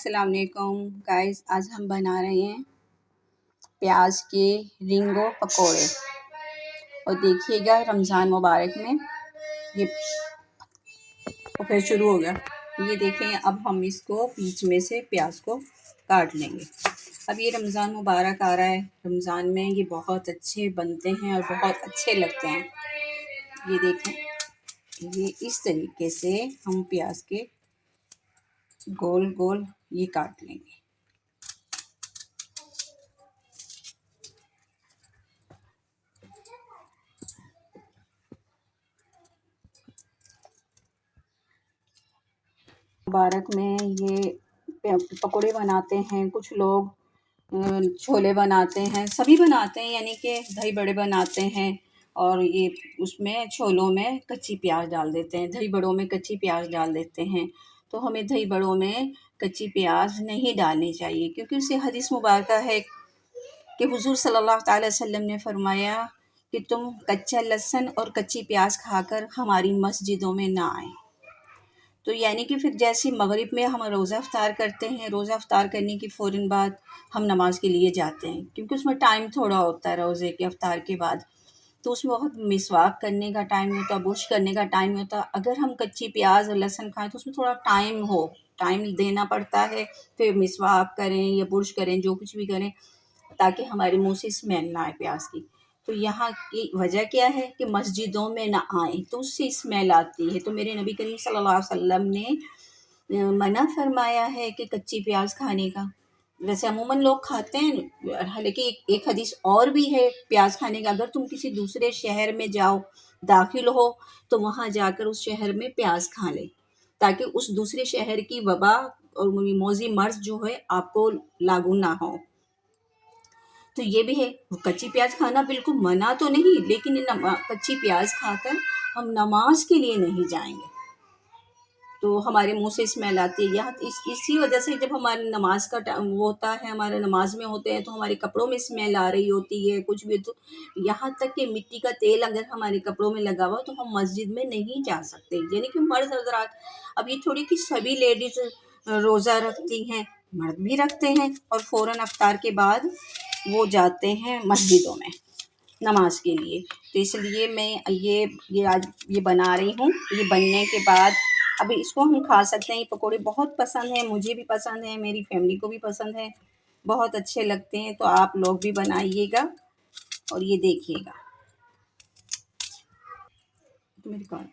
अस्सलाम वालेकुम गाइस। आज हम बना रहे हैं प्याज के रिंगो पकोड़े। और देखिएगा रमज़ान मुबारक में ये फिर शुरू हो गया। ये देखें, अब हम इसको बीच में से प्याज को काट लेंगे। अब ये रमज़ान मुबारक आ रहा है, रमज़ान में ये बहुत अच्छे बनते हैं और बहुत अच्छे लगते हैं। ये देखें, ये इस तरीके से हम प्याज के गोल गोल ये काट लेंगे। मुबारक में ये पकोड़े बनाते हैं, कुछ लोग छोले बनाते हैं, सभी बनाते हैं, यानी कि दही बड़े बनाते हैं। और ये उसमें छोलों में कच्ची प्याज डाल देते हैं, दही बड़ों में कच्ची प्याज डाल देते हैं। तो हमें दही बड़ों में कच्ची प्याज नहीं डालनी चाहिए, क्योंकि उससे हदीस मुबारक है कि हुज़ूर सल्लल्लाहु अलैहि वसल्लम ने फरमाया कि तुम कच्चा लहसुन और कच्ची प्याज खाकर हमारी मस्जिदों में ना आए। तो यानी कि फिर जैसे मगरिब में हम रोज़ा इफ्तार करते हैं, रोज़ा इफ्तार करने की फ़ौरन बाद हम नमाज़ के लिए जाते हैं, क्योंकि उसमें टाइम थोड़ा होता है रोज़े के इफ्तार के बाद। तो उस वक़्त मिसवाक करने का टाइम होता है, बुर्श करने का टाइम होता है। अगर हम कच्ची प्याज और लहसुन खाएँ तो उसमें थोड़ा टाइम देना पड़ता है। फिर मिसवाक करें या बुर्श करें, जो कुछ भी करें, ताकि हमारे मुँह से स्मेल ना आए प्याज की। तो यहाँ की वजह क्या है कि मस्जिदों में ना आए, तो उससे स्मेल आती है। तो मेरे नबी करीम सल्लल्लाहु अलैहि वसल्लम ने मना फरमाया है कि कच्ची प्याज खाने का। वैसे अमूमन लोग खाते हैं, हालांकि एक हदीस और भी है प्याज खाने का। अगर तुम किसी दूसरे शहर में जाओ, दाखिल हो, तो वहाँ जाकर उस शहर में प्याज खा ले, ताकि उस दूसरे शहर की वबा और मौजी मर्ज जो है आपको लागू ना हो। तो ये भी है, कच्ची प्याज खाना बिल्कुल मना तो नहीं, लेकिन कच्ची प्याज खाकर हम नमाज के लिए नहीं जाएंगे, तो हमारे मुंह से स्मेल आती है। यहाँ इसी वजह से जब हमारे नमाज का टाइम वो होता है, हमारे नमाज में होते हैं, तो हमारे कपड़ों में स्मेल आ रही होती है, कुछ भी। तो यहाँ तक कि मिट्टी का तेल अगर हमारे कपड़ों में लगा हुआ तो हम मस्जिद में नहीं जा सकते। यानी कि मर्द हजरात, अब ये थोड़ी कि सभी लेडीज रोज़ा रखती हैं, मर्द भी रखते हैं और फ़ौरन अफ्तार के बाद वो जाते हैं मस्जिदों में नमाज के लिए। तो इसलिए मैं ये आज ये बना रही हूँ। ये बनने के बाद अब इसको हम खा सकते हैं। ये पकोड़े बहुत पसंद हैं, मुझे भी पसंद है, मेरी फैमिली को भी पसंद है, बहुत अच्छे लगते हैं। तो आप लोग भी बनाइएगा और ये देखिएगा। तो मेरी कौन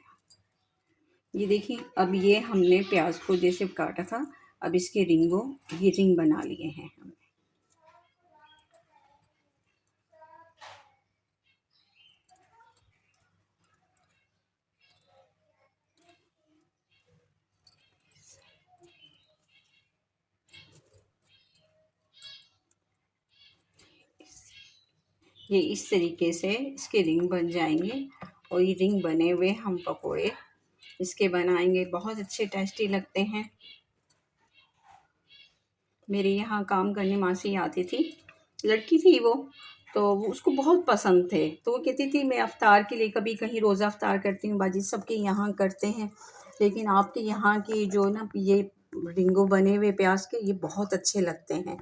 ये देखिए, अब ये हमने प्याज को जैसे काटा था, अब इसके ये रिंग बना लिए हैं हमने। ये इस तरीके से इसके रिंग बन जाएंगे। और ये रिंग बने हुए हम पकोड़े इसके बनाएंगे, बहुत अच्छे टेस्टी लगते हैं। मेरे यहाँ काम करने मासी आती थी, लड़की थी वो, तो वो उसको बहुत पसंद थे। तो वो कहती थी मैं अफ्तार के लिए कभी कहीं रोज़ा अफ्तार करती हूँ, बाजी सबके यहाँ करते हैं, लेकिन आपके यहाँ की जो ना ये रिंगो बने हुए प्याज के ये बहुत अच्छे लगते हैं।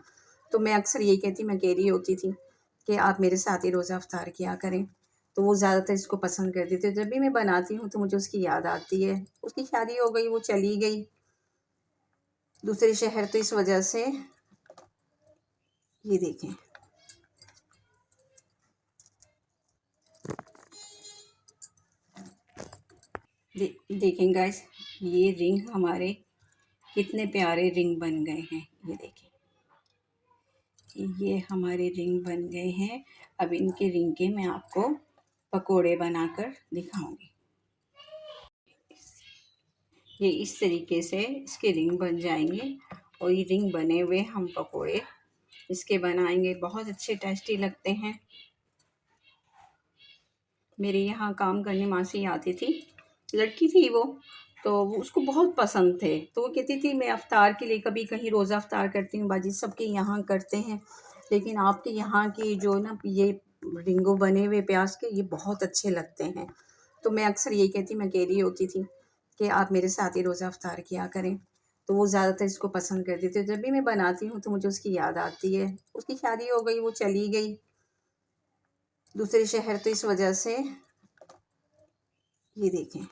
तो मैं अक्सर यही कहती, मैं कह रही होती थी कि आप मेरे साथ ही रोज़ा अफ्तार किया करें। तो वो ज़्यादातर इसको पसंद करती थी। जब भी मैं बनाती हूँ तो मुझे उसकी याद आती है। उसकी शादी हो गई, वो चली गई दूसरे शहर, तो इस वजह से ये देखें, देखें गाइस, ये रिंग हमारे कितने प्यारे रिंग बन गए हैं। ये देखें, ये हमारे रिंग बन गए हैं। अब इनके रिंग के मैं आपको पकोड़े बनाकर दिखाऊंगी। ये इस तरीके से इसके रिंग बन जाएंगे। और ये रिंग बने हुए हम पकोड़े इसके बनाएंगे, बहुत अच्छे टेस्टी लगते हैं। मेरे यहाँ काम करने मासी आती थी, लड़की थी वो, तो वो उसको बहुत पसंद थे। तो वो कहती थी मैं अफ्तार के लिए कभी कहीं रोज़ा अफ्तार करती हूँ, बाजी सबके यहाँ करते हैं, लेकिन आपके यहाँ की जो ना ये रिंगो बने हुए प्याज के ये बहुत अच्छे लगते हैं। तो मैं अक्सर यही कहती, मैं कह रही होती थी कि आप मेरे साथ ही रोज़ा अफ्तार किया करें। तो वो ज़्यादातर इसको पसंद करती थी। जब भी मैं बनाती हूँ तो मुझे उसकी याद आती है। उसकी शादी हो गई, वो चली गई दूसरे शहर, तो इस वजह से ये देखें।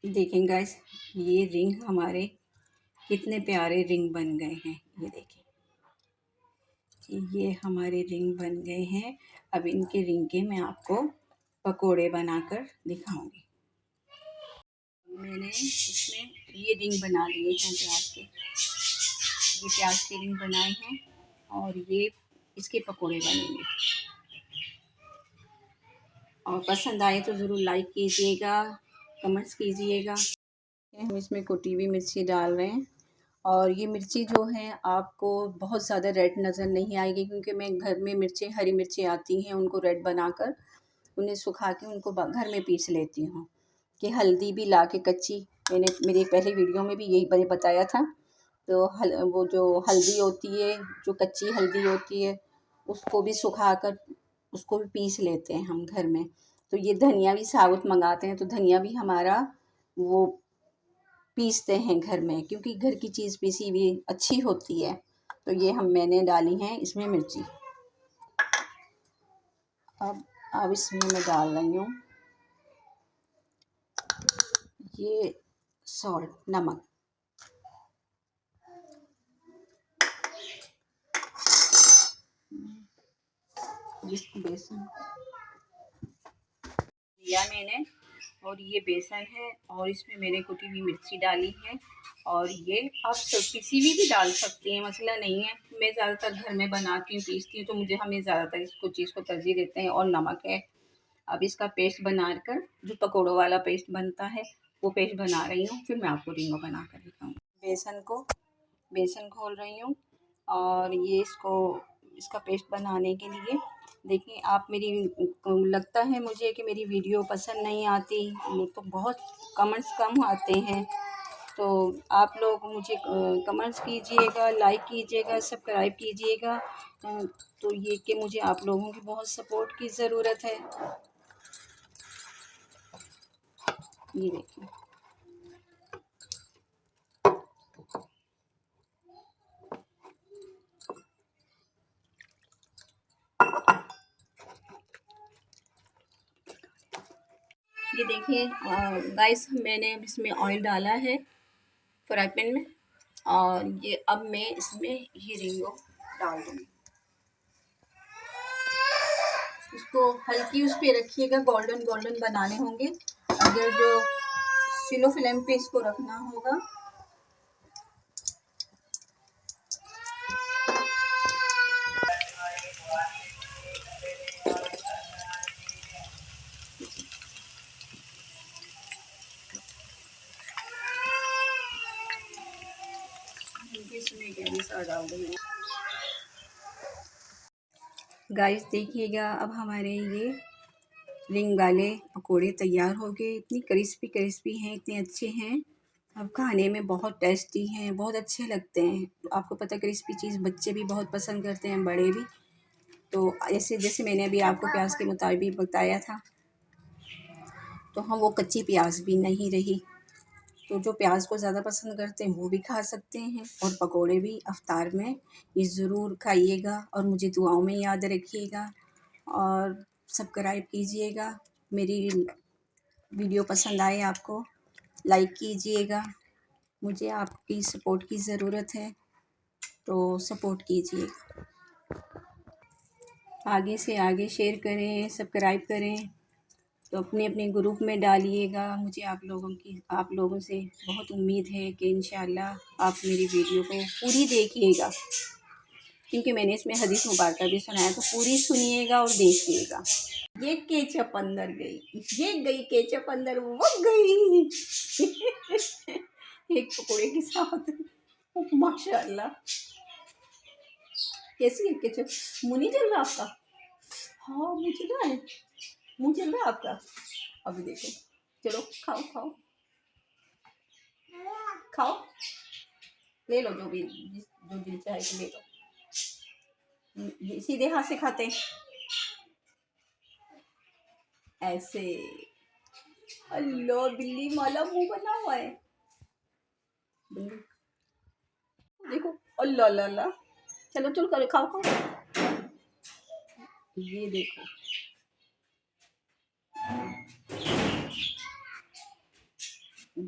देखें गाइस, ये रिंग हमारे कितने प्यारे रिंग बन गए हैं। ये देखें, ये हमारे रिंग बन गए हैं। अब इनके रिंग के मैं आपको पकोड़े बनाकर दिखाऊंगी। मैंने इसमें ये रिंग बना लिए हैं प्याज के, ये प्याज के रिंग बनाए हैं और ये इसके पकोड़े बनेंगे। और पसंद आए तो ज़रूर लाइक कीजिएगा, कमेंट्स कीजिएगा। हम इसमें कुटी हुई मिर्ची डाल रहे हैं और ये मिर्ची जो है आपको बहुत ज़्यादा रेड नज़र नहीं आएगी, क्योंकि मैं घर में मिर्ची, हरी मिर्ची आती हैं, उनको रेड बनाकर उन्हें सुखा के उनको घर में पीस लेती हूँ। कि हल्दी भी ला के कच्ची, मैंने मेरी एक पहली वीडियो में भी यही मैंने बताया था। तो वो जो हल्दी होती है, जो कच्ची हल्दी होती है, उसको भी सुखाकर उसको भी पीस लेते हैं हम घर में। तो ये धनिया भी साबुत मंगाते हैं, तो धनिया भी हमारा वो पीसते हैं घर में, क्योंकि घर की चीज़ पीसी हुई अच्छी होती है। तो ये मैंने डाली हैं इसमें मिर्ची। अब इसमें मैं डाल रही हूँ ये सॉल्ट, नमक। बेसन लिया मैंने और ये बेसन है और इसमें मैंने कुटी हुई मिर्ची डाली है। और ये आप किसी भी डाल सकती हैं, मसला नहीं है। मैं ज़्यादातर घर में बनाती हूँ, पीसती हूँ, तो हमें ज़्यादातर इसको चीज़ को तरजीह देते हैं। और नमक है। अब इसका पेस्ट बनाकर, जो पकौड़ों वाला पेस्ट बनता है, वो पेस्ट बना रही हूँ, फिर मैं आपको रिंगो बना कर दिखाऊँगी। बेसन घोल रही हूँ और ये इसका पेस्ट बनाने के लिए देखिए आप लगता है मुझे कि मेरी वीडियो पसंद नहीं आती, तो बहुत कमेंट्स कम आते हैं। तो आप लोग मुझे कमेंट्स कीजिएगा, लाइक कीजिएगा, सब्सक्राइब कीजिएगा। तो ये कि मुझे आप लोगों की बहुत सपोर्ट की ज़रूरत है। ये देखिए, ये देखिए गाइस, मैंने अब इसमें ऑयल डाला है फ्राई पैन में और ये अब मैं इसमें ये रिंगो डाल दूँगी। इसको हल्की उस पे रखिएगा, गोल्डन गोल्डन बनाने होंगे। अगर जो स्लो फ्लेम पे इसको रखना होगा। इसमें गैस डाल देंगे। गाइस देखिएगा, अब हमारे ये रिंग वाले पकोड़े तैयार हो गए। इतनी क्रिस्पी क्रिस्पी हैं, इतने अच्छे हैं। अब खाने में बहुत टेस्टी हैं, बहुत अच्छे लगते हैं। आपको पता है क्रिस्पी चीज़ बच्चे भी बहुत पसंद करते हैं, बड़े भी। तो ऐसे जैसे मैंने अभी आपको प्याज के मुताबिक बताया था, तो हम वो कच्ची प्याज भी नहीं रही। तो जो प्याज को ज़्यादा पसंद करते हैं वो भी खा सकते हैं। और पकोड़े भी अफ्तार में ये ज़रूर खाइएगा और मुझे दुआओं में याद रखिएगा और सब्सक्राइब कीजिएगा। मेरी वीडियो पसंद आए आपको, लाइक कीजिएगा। मुझे आपकी सपोर्ट की ज़रूरत है, तो सपोर्ट कीजिएगा। आगे से आगे शेयर करें, सब्सक्राइब करें, तो अपने अपने ग्रुप में डालिएगा। मुझे आप लोगों से बहुत उम्मीद है कि इंशाअल्लाह आप मेरी वीडियो को पूरी देखिएगा, क्योंकि मैंने इसमें हदीस मुबारक भी सुनाया, तो पूरी सुनिएगा और देखिएगा। ये केचप अंदर गई, ये गई केचप अंदर, वो गई एक पकौड़े के साथ। माशाअल्लाह, कैसी है केचप? मुँह नहीं चल रहा आपका? हाँ, मुँह चल रहा है, मुँह चल रहा है आपका। अभी देखो, चलो खाओ खाओ खाओ, ले लो जो दिल चाहे कि ले लो। सीधे हाथ से खाते हैं, ऐसे। अल्लाह बिल्ली वाला मुंह बना हुआ है। बिल्ली देखो, अल्लाह अल्लाह अल्लाह। चलो चलो कर खाओ खाओ। ये देखो,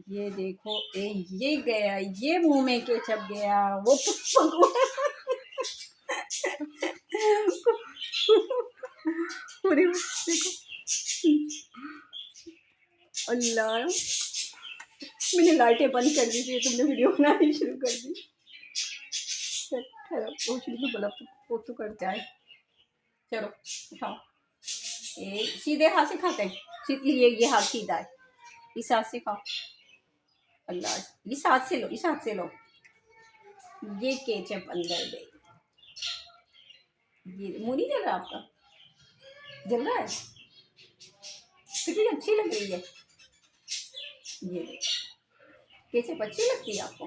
ये देखो, ये गया, ये मुंह में केचप गया, वो पूरी देखो। अल्लाह, मैंने लाइटें बंद कर दी थी, तुमने वीडियो बनानी शुरू कर दी। चलो रोशनी तो बल्ब वो तो कर जाए। चलो उठाओ, ये सीधे हाथ से खाते हैं, ये हाथ सीधा है, इस हाथ से खाओ। अल्लाह, इस हाथ से लो, इस हाथ से लो। ये केचप अंदर गई। ये मुंह नहीं जल रहा आपका? जल रहा है? कितनी अच्छी लग रही है। ये देखो, केचप अच्छी लगती है आपको?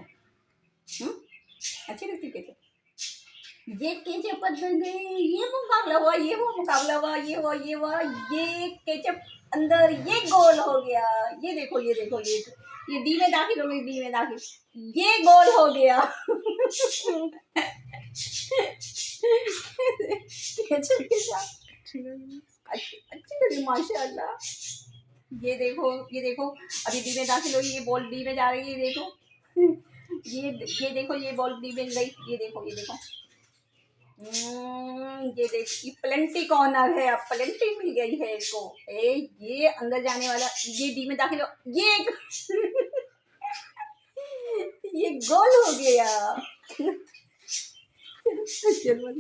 अच्छी लगती है केचप? ये केचप अंदर गई, ये मुकाबला हुआ, ये वो मुकाबला हुआ, ये हुआ, ये हुआ, ये केचप अंदर, ये गोल हो गया। ये देखो, ये देखो, ये डी में दाखिल हो गई, डी में दाखिल, ये गोल हो गया। केचप के साथ अच्छी लगी माशाल्लाह। ये देखो, ये देखो, अभी डी में दाखिल हुई, ये बॉल डी में जा रही है, ये देखो। ये देखो, ये बॉल डी में गई, ये देखो, ये देखो। ये देखिए, प्लेंटी कॉर्नर है, अब प्लेंटी मिल गई है इसको। ये अंदर जाने वाला, ये डी में दाखिल हो, ये गोल हो गया। चलो